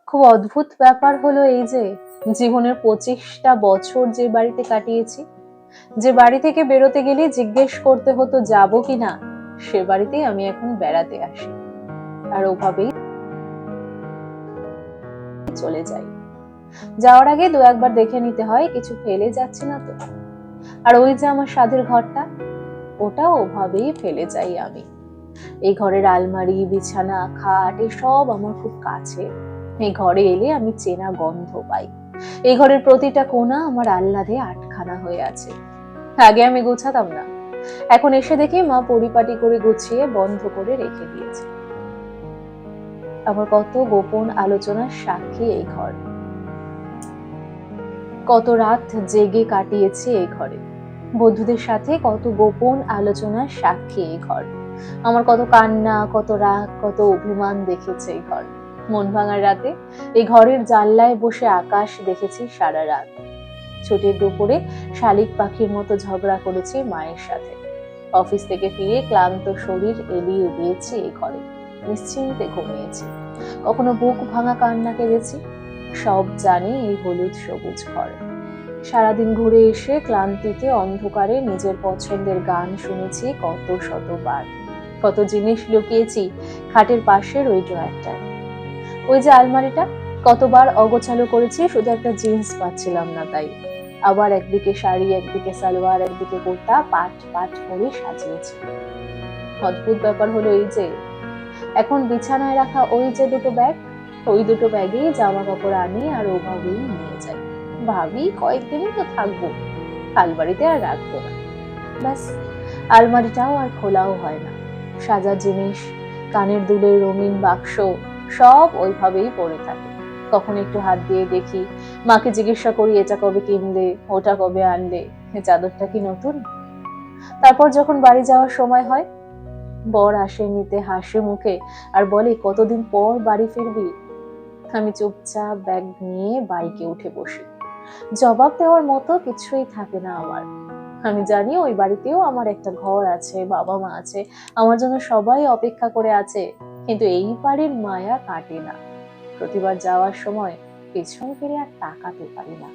খুব অদ্ভুত ব্যাপার হলো এই যে জীবনের 25টা বছর যে বাড়িতে কাটিয়েছি, যে বাড়ি থেকে বেরোতে গেলে জিজ্ঞেস করতে হতো যাবো কিনা, সে বাড়িতেই আমি এখন বেড়াতে আসি। আর ওভাবেই চলে যাই। যাওয়ার আগে দু একবার দেখে নিতে হয় কিছু ফেলে যাচ্ছে না তো। আর ওই যে আমার স্বাদের ঘরটা, ওটা ওভাবেই ফেলে যাই আমি। এই ঘরের আলমারি, বিছানা, খাট এসব আমার খুব কাছে। এই ঘরে এলে আমি চেনা গন্ধ পাই। এই ঘরের প্রতিটা কোণা আমার আহ্লাদে আটখানা হয়ে আছে। আগে আমি গোছাতাম না, এখন এসে দেখি মা পরিপাটি করে গুছিয়ে বন্ধ করে রেখে দিয়েছে। আমার কত গোপন আলোচনার সাক্ষী এই ঘর, কত রাত জেগে কাটিয়েছি এই ঘরে, বন্ধুদের সাথে কত গোপন আলোচনার সাক্ষী এই ঘর। আমার কত কান্না, কত রাগ, কত অভিমান দেখেছে এই ঘর। মন ভাঙার রাতে এই ঘরের জানলায় বসে আকাশ দেখেছি সারা রাত। ছুটির দুপুরে শালিক পাখির মতো ঝগড়া করেছি মায়ের সাথে। অফিস থেকে ফিরে ক্লান্ত শরীর এলিয়ে দিয়েছি এই ঘরে, নিশ্চিন্তে ঘুমিয়েছি। কখনো বুক ভাঙা কান্না কেঁদেছি। সব জানে এই হলুদ সবুজ ঘর। সারাদিন ঘুরে এসে ক্লান্তিতে অন্ধকারে নিজের পছন্দের গান শুনেছি কত শতবার। কত জিনিস লুকিয়েছি খাটের পাশের ওই ড্রয়ারটায়। ওই যে আলমারিটা, কতবার অগোছালো করেছি শুধু একটা জিন্স পাচ্ছিলাম না তাই। আবার একদিকে শাড়ি, একদিকে সালোয়ার, একদিকে কুর্তা পাট পাট করে সাজিয়েছি। অদ্ভুত ব্যাপার হলো এই যে এখন বিছানায় রাখা ওই যে দুটো ব্যাগ, ওই দুটো ব্যাগেই জামা কাপড় আনি আর ওভাবেই নিয়ে যাই। ভাবি কয়েকদিনই তো থাকবো, আলমারিতে আর রাখবো না। ব্যাস, আলমারিটাও আর খোলাও হয় না। সাজার জিনিস, কানের দুলের রঙিন বাক্স সব ওইভাবেই পড়ে থাকে। কখন একটু হাত দিয়ে দেখি, মাকে জিজ্ঞাসা করি এটা কবে কিনলে, ওটা কবে আনলে, এ চাদরটা কি নতুন। তারপর যখন বাড়ি যাওয়ার সময় হয়, বর আসে নিতে হাসি মুখে আর বলে কতদিন পর বাড়ি ফিরবি। আমি চুপচাপ ব্যাগ নিয়ে বাইকে উঠে বসি। জবাব দেওয়ার মতো কিছুই থাকে না আমার। আমি জানি ওই বাড়িতেও আমার একটা ঘর আছে, বাবা মা আছে, আমার জন্য সবাই অপেক্ষা করে আছে। কিন্তু এই বাড়ির মায়া কাটে না। প্রতিবার যাওয়ার সময় পেছন ফিরে আর তাকাতে পারি না।